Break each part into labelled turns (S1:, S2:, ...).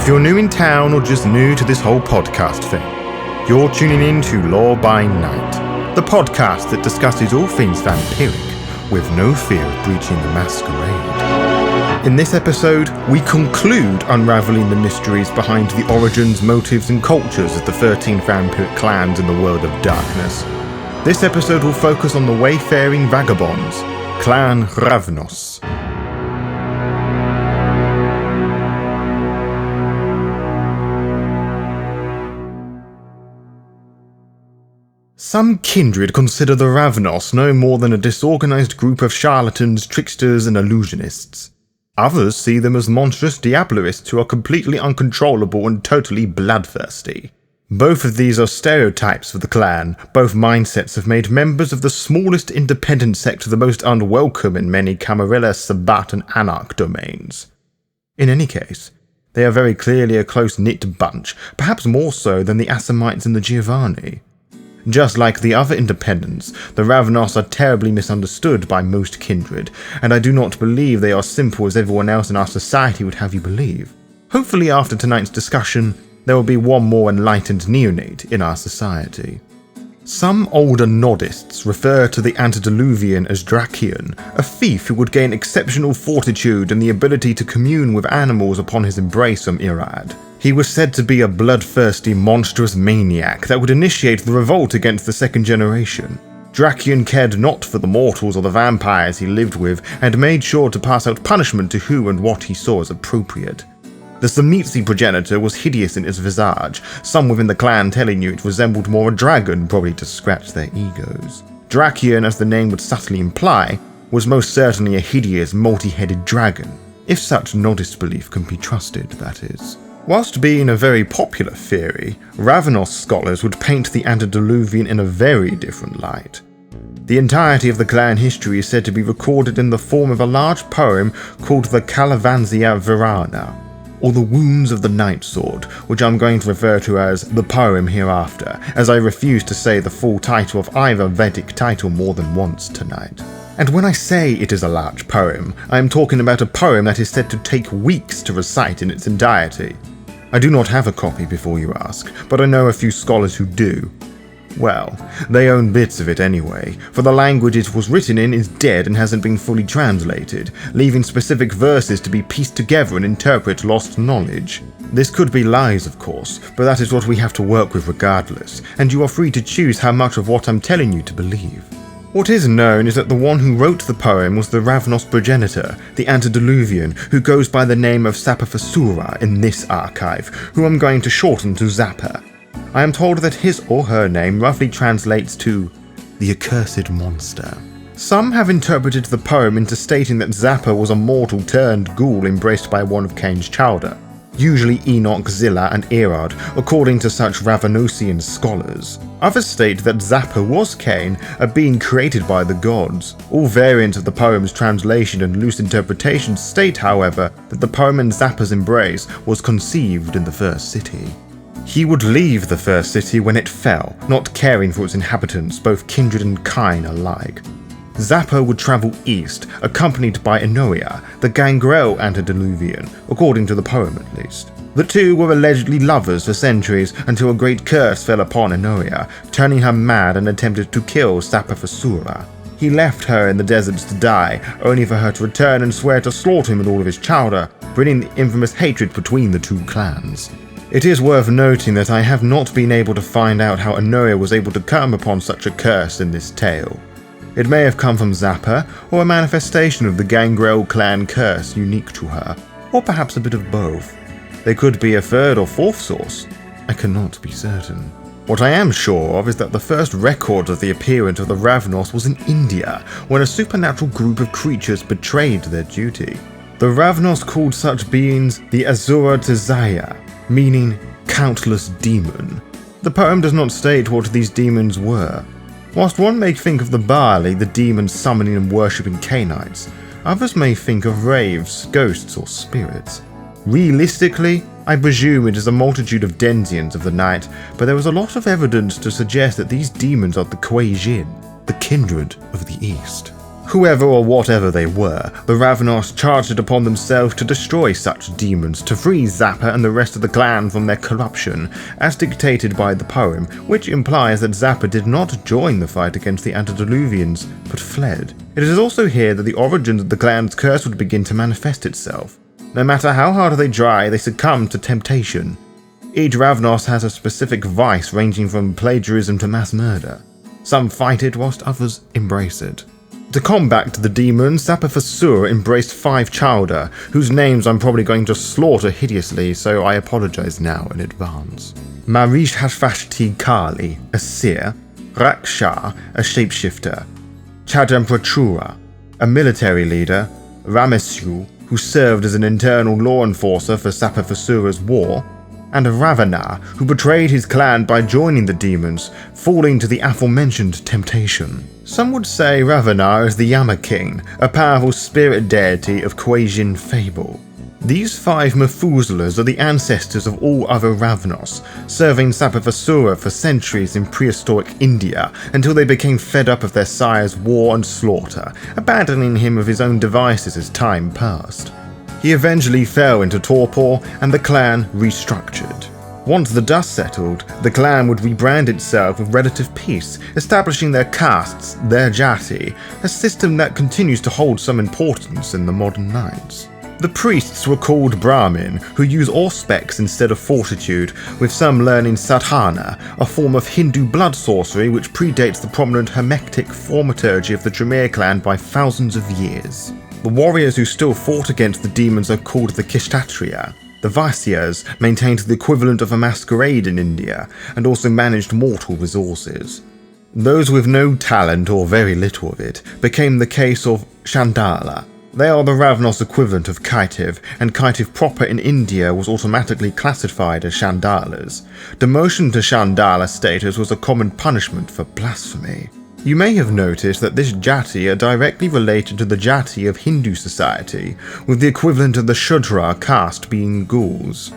S1: If you're new in town or just new to this whole podcast thing, you're tuning in to Law by Night, the podcast that discusses all things vampiric with no fear of breaching the Masquerade. In this episode, we conclude unravelling the mysteries behind the origins, motives and cultures of the 13 vampiric clans in the world of darkness. This episode will focus on the wayfaring vagabonds, Clan Ravnos. Some kindred consider the Ravnos no more than a disorganized group of charlatans, tricksters, and illusionists. Others see them as monstrous diabolarists who are completely uncontrollable and totally bloodthirsty. Both of these are stereotypes for the clan. Both mindsets have made members of the smallest independent sect the most unwelcome in many Camarilla, Sabbat, and Anarch domains. In any case, they are very clearly a close-knit bunch, perhaps more so than the Assamites and the Giovanni. Just like the other independents, the Ravnos are terribly misunderstood by most kindred, and I do not believe they are simple as everyone else in our society would have you believe. Hopefully after tonight's discussion, there will be one more enlightened neonate in our society. Some older nodists refer to the antediluvian as Dracian, a thief who would gain exceptional fortitude and the ability to commune with animals upon his embrace from Irad. He was said to be a bloodthirsty, monstrous maniac that would initiate the revolt against the second generation. Dracian cared not for the mortals or the vampires he lived with, and made sure to pass out punishment to who and what he saw as appropriate. The Tzimisce progenitor was hideous in its visage, some within the clan telling you it resembled more a dragon, probably to scratch their egos. Dracian, as the name would subtly imply, was most certainly a hideous, multi-headed dragon, if such nodist belief can be trusted, that is. Whilst being a very popular theory, Ravnos scholars would paint the antediluvian in a very different light. The entirety of the clan history is said to be recorded in the form of a large poem called the Kalavanzia Virana, or the Wounds of the Night Sword, which I'm going to refer to as the poem hereafter, as I refuse to say the full title of either Vedic title more than once tonight. And when I say it is a large poem, I am talking about a poem that is said to take weeks to recite in its entirety. I do not have a copy before you ask, but I know a few scholars who do. Well, they own bits of it anyway, for the language it was written in is dead and hasn't been fully translated, leaving specific verses to be pieced together and interpret lost knowledge. This could be lies, of course, but that is what we have to work with regardless, and you are free to choose how much of what I'm telling you to believe. What is known is that the one who wrote the poem was the Ravnos progenitor, the antediluvian, who goes by the name of Sapafasura in this archive, who I'm going to shorten to Zappa. I am told that his or her name roughly translates to the accursed monster. Some have interpreted the poem into stating that Zappa was a mortal turned ghoul embraced by one of Cain's children, usually Enoch, Zilla, and Irad, according to such Ravenosian scholars. Others state that Zappa was Cain, a being created by the gods. All variants of the poem's translation and loose interpretation state, however, that the poem in Zappa's embrace was conceived in the first city. He would leave the first city when it fell, not caring for its inhabitants, both kindred and kine alike. Zappa would travel east, accompanied by Enoia, the Gangrel antediluvian, according to the poem at least. The two were allegedly lovers for centuries until a great curse fell upon Enoia, turning her mad and attempted to kill Sapafasura. He left her in the deserts to die, only for her to return and swear to slaughter him and all of his chowder, bringing the infamous hatred between the two clans. It is worth noting that I have not been able to find out how Enoia was able to come upon such a curse in this tale. It may have come from Zappa, or a manifestation of the Gangrel clan curse unique to her, or perhaps a bit of both. There could be a third or fourth source. I cannot be certain. What I am sure of is that the first record of the appearance of the Ravnos was in India, when a supernatural group of creatures betrayed their duty. The Ravnos called such beings the Azura Tezaya, meaning countless demon. The poem does not state what these demons were. Whilst one may think of the Bali, the demons summoning and worshipping Cainites, others may think of wraiths, ghosts, or spirits. Realistically, I presume it is a multitude of denizens of the night, but there is a lot of evidence to suggest that these demons are the Kuei-jin, the kindred of the East. Whoever or whatever they were, the Ravnos charged it upon themselves to destroy such demons, to free Zappa and the rest of the clan from their corruption, as dictated by the poem, which implies that Zappa did not join the fight against the antediluvians, but fled. It is also here that the origins of the clan's curse would begin to manifest itself. No matter how hard they try, they succumb to temptation. Each Ravnos has a specific vice ranging from plagiarism to mass murder. Some fight it whilst others embrace it. To combat the demons, Zappa Fasur embraced 5 Chowder, whose names I'm probably going to slaughter hideously, so I apologize now in advance. Marish Hashvashti Kali, a seer, Raksha, a shapeshifter, Chadamprachura, a military leader, Rameshu, who served as an internal law enforcer for Zappa Fasura's war, and Ravana, who betrayed his clan by joining the demons, falling to the aforementioned temptation. Some would say Ravana is the Yama King, a powerful spirit deity of Quasian fable. These 5 Methuselahs are the ancestors of all other Ravnos, serving Zappa Fasura for centuries in prehistoric India until they became fed up of their sire's war and slaughter, abandoning him of his own devices as time passed. He eventually fell into torpor, and the clan restructured. Once the dust settled, the clan would rebrand itself with relative peace, establishing their castes, their jati, a system that continues to hold some importance in the modern nights. The priests were called Brahmin, who use auspex instead of fortitude, with some learning sadhana, a form of Hindu blood sorcery which predates the prominent hermetic thaumaturgy of the Tremere clan by thousands of years. The warriors who still fought against the demons are called the Kshatriya. The Vaisyas maintained the equivalent of a masquerade in India, and also managed mortal resources. Those with no talent or very little of it became the case of Chandala. They are the Ravnos equivalent of Kaitiv, and Kaitiv proper in India was automatically classified as Chandalas. Demotion to Chandala status was a common punishment for blasphemy. You may have noticed that this jati are directly related to the jati of Hindu society, with the equivalent of the Shudra caste being ghouls.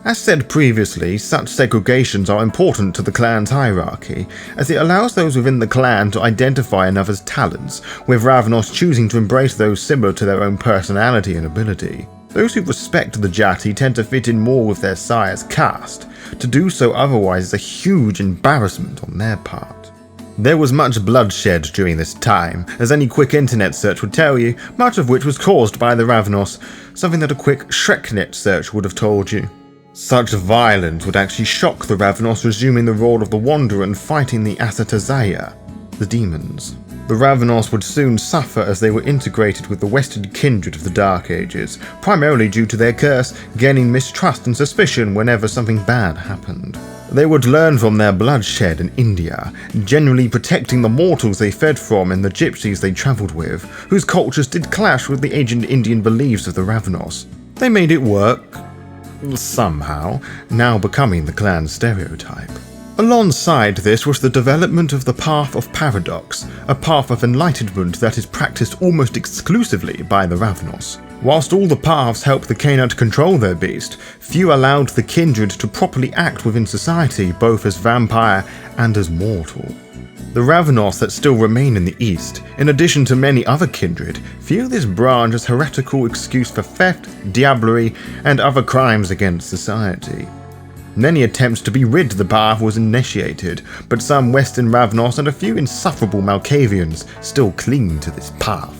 S1: As said previously, such segregations are important to the clan's hierarchy, as it allows those within the clan to identify another's talents, with Ravnos choosing to embrace those similar to their own personality and ability. Those who respect the jati tend to fit in more with their sire's caste. To do so otherwise is a huge embarrassment on their part. There was much bloodshed during this time, as any quick internet search would tell you, much of which was caused by the Ravnos, something that a quick Shreknet search would have told you. Such violence would actually shock the Ravnos, resuming the role of the Wanderer and fighting the Asatazaya, the demons. The Ravnos would soon suffer as they were integrated with the Western kindred of the Dark Ages, primarily due to their curse, gaining mistrust and suspicion whenever something bad happened. They would learn from their bloodshed in India, generally protecting the mortals they fed from and the gypsies they travelled with, whose cultures did clash with the ancient Indian beliefs of the Ravnos. They made it work, somehow, now becoming the clan's stereotype. Alongside this was the development of the path of paradox, a path of enlightenment that is practiced almost exclusively by the Ravnos. Whilst all the paths help the Canaan control their beast, few allowed the kindred to properly act within society both as vampire and as mortal. The Ravnos that still remain in the East, in addition to many other kindred, view this branch as heretical excuse for theft, diablerie, and other crimes against society. Many attempts to be-rid the path was initiated, but some Western Ravnos and a few insufferable Malkavians still cling to this path.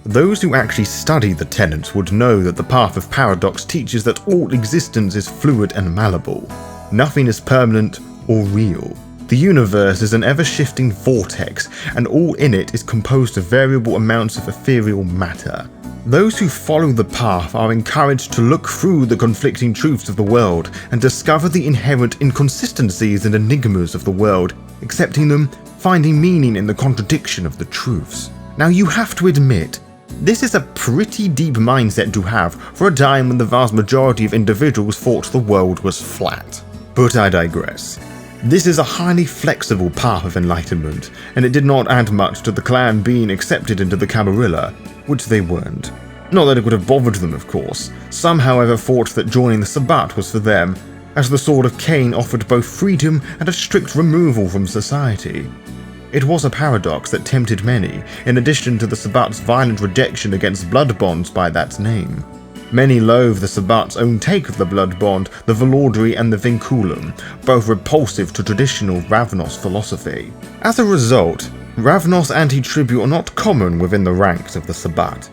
S1: Those who actually study the tenets would know that the path of paradox teaches that all existence is fluid and malleable. Nothing is permanent or real. The universe is an ever-shifting vortex, and all in it is composed of variable amounts of ethereal matter. Those who follow the path are encouraged to look through the conflicting truths of the world and discover the inherent inconsistencies and enigmas of the world, accepting them, finding meaning in the contradiction of the truths. Now you have to admit, this is a pretty deep mindset to have for a time when the vast majority of individuals thought the world was flat. But I digress. This is a highly flexible path of enlightenment, and it did not add much to the clan being accepted into the Camarilla, which they weren't. Not that it would have bothered them, of course. Some, however, thought that joining the Sabbat was for them, as the Sword of Cain offered both freedom and a strict removal from society. It was a paradox that tempted many, in addition to the Sabbat's violent rejection against blood bonds by that name. Many loathe the Sabbat's own take of the blood bond, the velordry and the vinculum, both repulsive to traditional Ravnos philosophy. As a result, Ravnos antitribu are not common within the ranks of the Sabbat.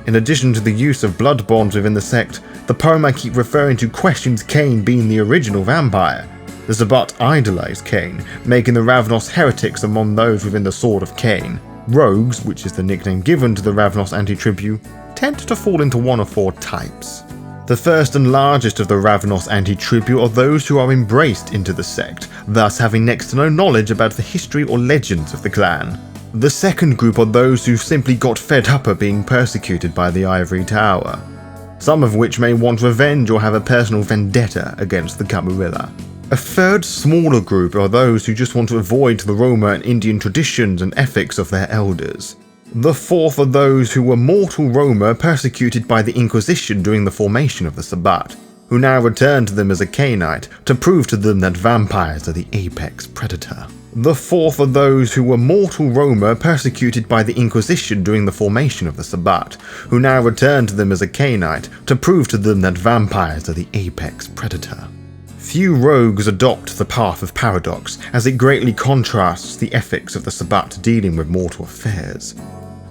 S1: In addition to the use of blood bonds within the sect, the poem I keep referring to questions Cain being the original vampire. The Sabbat idolize Cain, making the Ravnos heretics among those within the Sword of Cain. Rogues, which is the nickname given to the Ravnos antitribu, tend to fall into one of four types. The first and largest of the Ravnos antitribu are those who are embraced into the sect, thus having next to no knowledge about the history or legends of the clan. The second group are those who simply got fed up of being persecuted by the Ivory Tower, some of which may want revenge or have a personal vendetta against the Camarilla. A third, smaller group are those who just want to avoid the Roma and Indian traditions and ethics of their elders. The fourth are those who were mortal Roma persecuted by the Inquisition during the formation of the Sabbat, who now return to them as a Cainite to prove to them that vampires are the apex predator. The fourth are those who were mortal Roma persecuted by the Inquisition during the formation of the Sabbat, who now return to them as a Cainite to prove to them that vampires are the apex predator. Few rogues adopt the path of paradox, as it greatly contrasts the ethics of the Sabbat dealing with mortal affairs.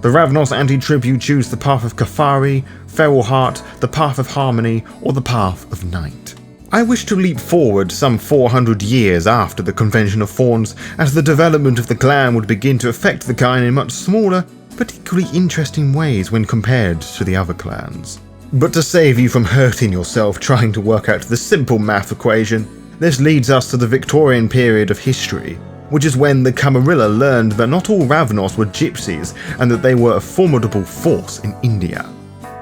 S1: The Ravnos antitribu choose the path of Kafari, feral heart, the path of harmony, or the path of night. I wish to leap forward some 400 years after the Convention of Thorns, as the development of the clan would begin to affect the kind in much smaller, but equally interesting ways when compared to the other clans. But to save you from hurting yourself trying to work out the simple math equation, this leads us to the Victorian period of history, which is when the Camarilla learned that not all Ravnos were gypsies and that they were a formidable force in India.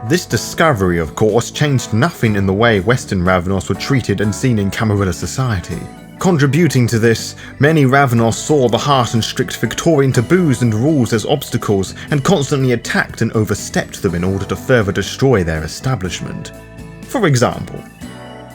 S1: This discovery, of course, changed nothing in the way Western Ravnos were treated and seen in Camarilla society. Contributing to this, many Ravnos saw the harsh and strict Victorian taboos and rules as obstacles and constantly attacked and overstepped them in order to further destroy their establishment. For example,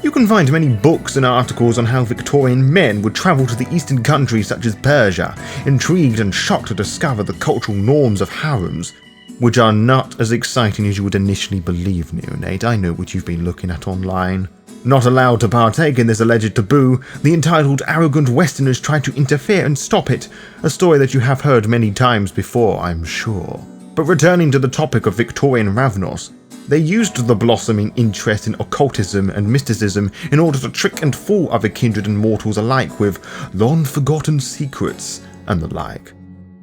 S1: you can find many books and articles on how Victorian men would travel to the eastern countries such as Persia, intrigued and shocked to discover the cultural norms of harems, which are not as exciting as you would initially believe, neonate. I know what you've been looking at online. Not allowed to partake in this alleged taboo, the entitled, arrogant Westerners tried to interfere and stop it, a story that you have heard many times before, I'm sure. But returning to the topic of Victorian Ravnos, they used the blossoming interest in occultism and mysticism in order to trick and fool other kindred and mortals alike with long-forgotten secrets and the like.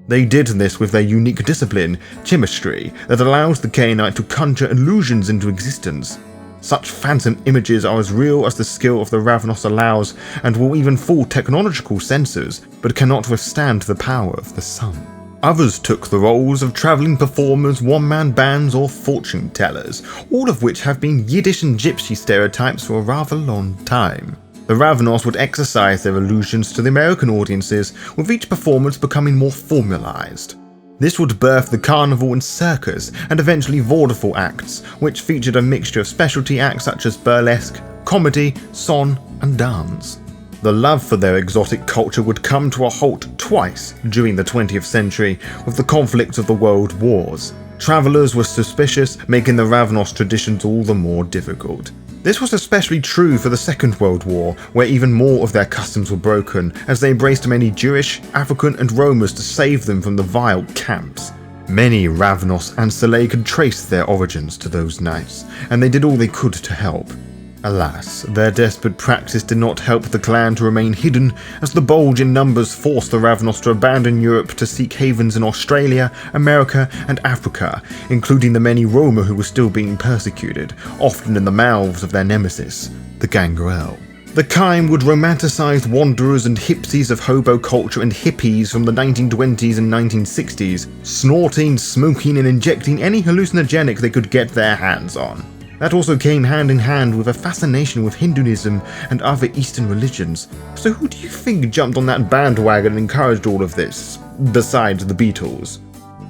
S1: They did this with their unique discipline, chemistry, that allows the Cainite to conjure illusions into existence. Such phantom images are as real as the skill of the Ravnos allows and will even fool technological sensors, but cannot withstand the power of the sun. Others took the roles of travelling performers, one-man bands, or fortune tellers, all of which have been Yiddish and Gypsy stereotypes for a rather long time. The Ravnos would exercise their allusions to the American audiences, with each performance becoming more formalized. This would birth the carnival and circus, and eventually vaudeville acts, which featured a mixture of specialty acts such as burlesque, comedy, song, and dance. The love for their exotic culture would come to a halt twice during the 20th century with the conflicts of the world wars. Travellers were suspicious, making the Ravnos traditions all the more difficult. This was especially true for the Second World War, where even more of their customs were broken, as they embraced many Jewish, African, and Romas to save them from the vile camps. Many Ravnos and Saleh could trace their origins to those nights, and they did all they could to help. Alas, their desperate practice did not help the clan to remain hidden, as the bulge in numbers forced the Ravnos to abandon Europe to seek havens in Australia, America, and Africa, including the many Roma who were still being persecuted, often in the mouths of their nemesis, the gangrel. The Kime would romanticize wanderers and hipsies of hobo culture and hippies from the 1920s and 1960s, snorting, smoking, and injecting any hallucinogenic they could get their hands on. That also came hand in hand with a fascination with Hinduism and other Eastern religions. So who do you think jumped on that bandwagon and encouraged all of this, besides the Beatles?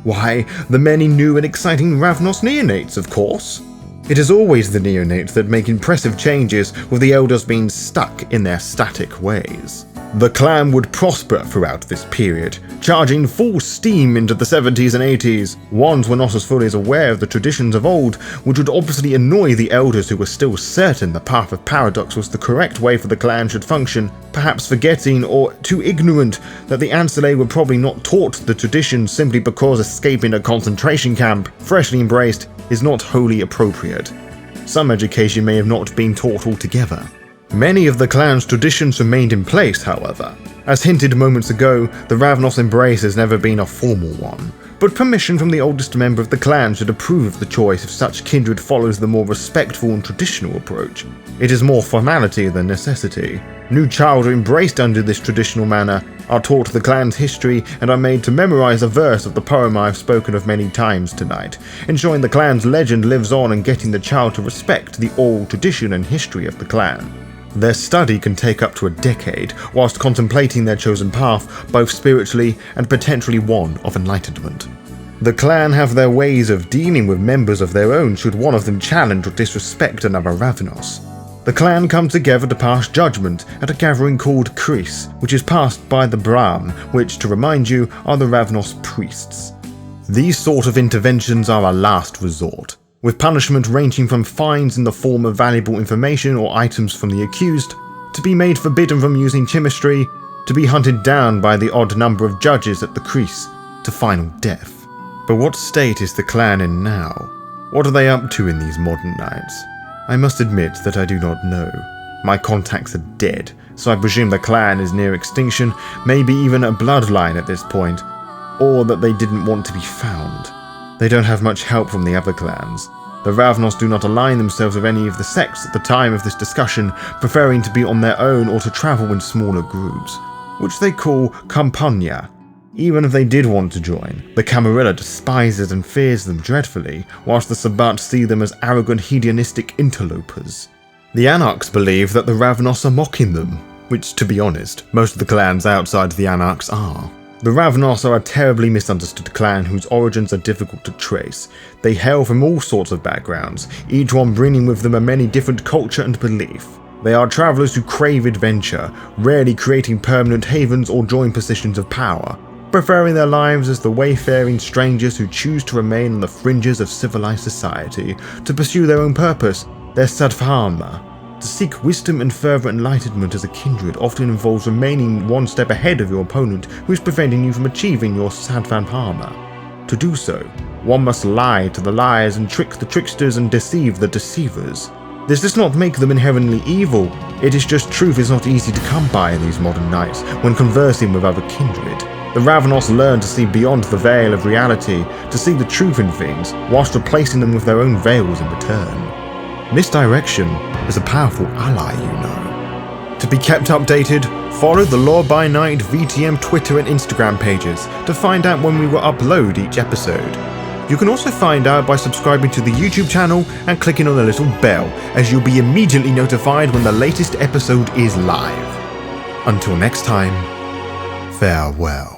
S1: Why, the many new and exciting Ravnos neonates, of course. It is always the neonates that make impressive changes, with the elders being stuck in their static ways. The clan would prosper throughout this period, charging full steam into the 70s and 80s. Ones were not as fully as aware of the traditions of old, which would obviously annoy the elders who were still certain the path of paradox was the correct way for the clan should function, perhaps forgetting or too ignorant that the ancillae were probably not taught the traditions simply because escaping a concentration camp, freshly embraced, is not wholly appropriate. Some education may have not been taught altogether. Many of the clan's traditions remained in place, however. As hinted moments ago, the Ravnos embrace has never been a formal one, but permission from the oldest member of the clan should approve of the choice if such kindred follows the more respectful and traditional approach. It is more formality than necessity. New children embraced under this traditional manner are taught the clan's history and are made to memorize a verse of the poem I have spoken of many times tonight, ensuring the clan's legend lives on and getting the child to respect the oral tradition and history of the clan. Their study can take up to a decade, whilst contemplating their chosen path, both spiritually and potentially one of enlightenment. The clan have their ways of dealing with members of their own should one of them challenge or disrespect another Ravnos. The clan come together to pass judgment at a gathering called Kris, which is passed by the Brahm, which, to remind you, are the Ravnos priests. These sort of interventions are a last resort, with punishment ranging from fines in the form of valuable information or items from the accused, to be made forbidden from using chemistry, to be hunted down by the odd number of judges at the Kris, to final death. But what state is the clan in now? What are they up to in these modern nights? I must admit that I do not know. My contacts are dead, so I presume the clan is near extinction, maybe even a bloodline at this point, or that they didn't want to be found. They don't have much help from the other clans. The Ravnos do not align themselves with any of the sects at the time of this discussion, preferring to be on their own or to travel in smaller groups, which they call Campania. Even if they did want to join, the Camarilla despises and fears them dreadfully, whilst the Sabbat see them as arrogant hedonistic interlopers. The Anarchs believe that the Ravnos are mocking them, which, to be honest, most of the clans outside the Anarchs are. The Ravnos are a terribly misunderstood clan whose origins are difficult to trace. They hail from all sorts of backgrounds, each one bringing with them a many different culture and belief. They are travellers who crave adventure, rarely creating permanent havens or join positions of power, preferring their lives as the wayfaring strangers who choose to remain on the fringes of civilized society, to pursue their own purpose, their sadharma. To seek wisdom and further enlightenment as a kindred often involves remaining one step ahead of your opponent who is preventing you from achieving your sadharma. To do so, one must lie to the liars and trick the tricksters and deceive the deceivers. This does not make them inherently evil, it is just truth is not easy to come by in these modern nights when conversing with other kindred. The Ravnos learn to see beyond the veil of reality, to see the truth in things, whilst replacing them with their own veils in return. Misdirection is a powerful ally, you know. To be kept updated, follow the Law by Night VTM Twitter and Instagram pages to find out when we will upload each episode. You can also find out by subscribing to the YouTube channel and clicking on the little bell, as you'll be immediately notified when the latest episode is live. Until next time, farewell.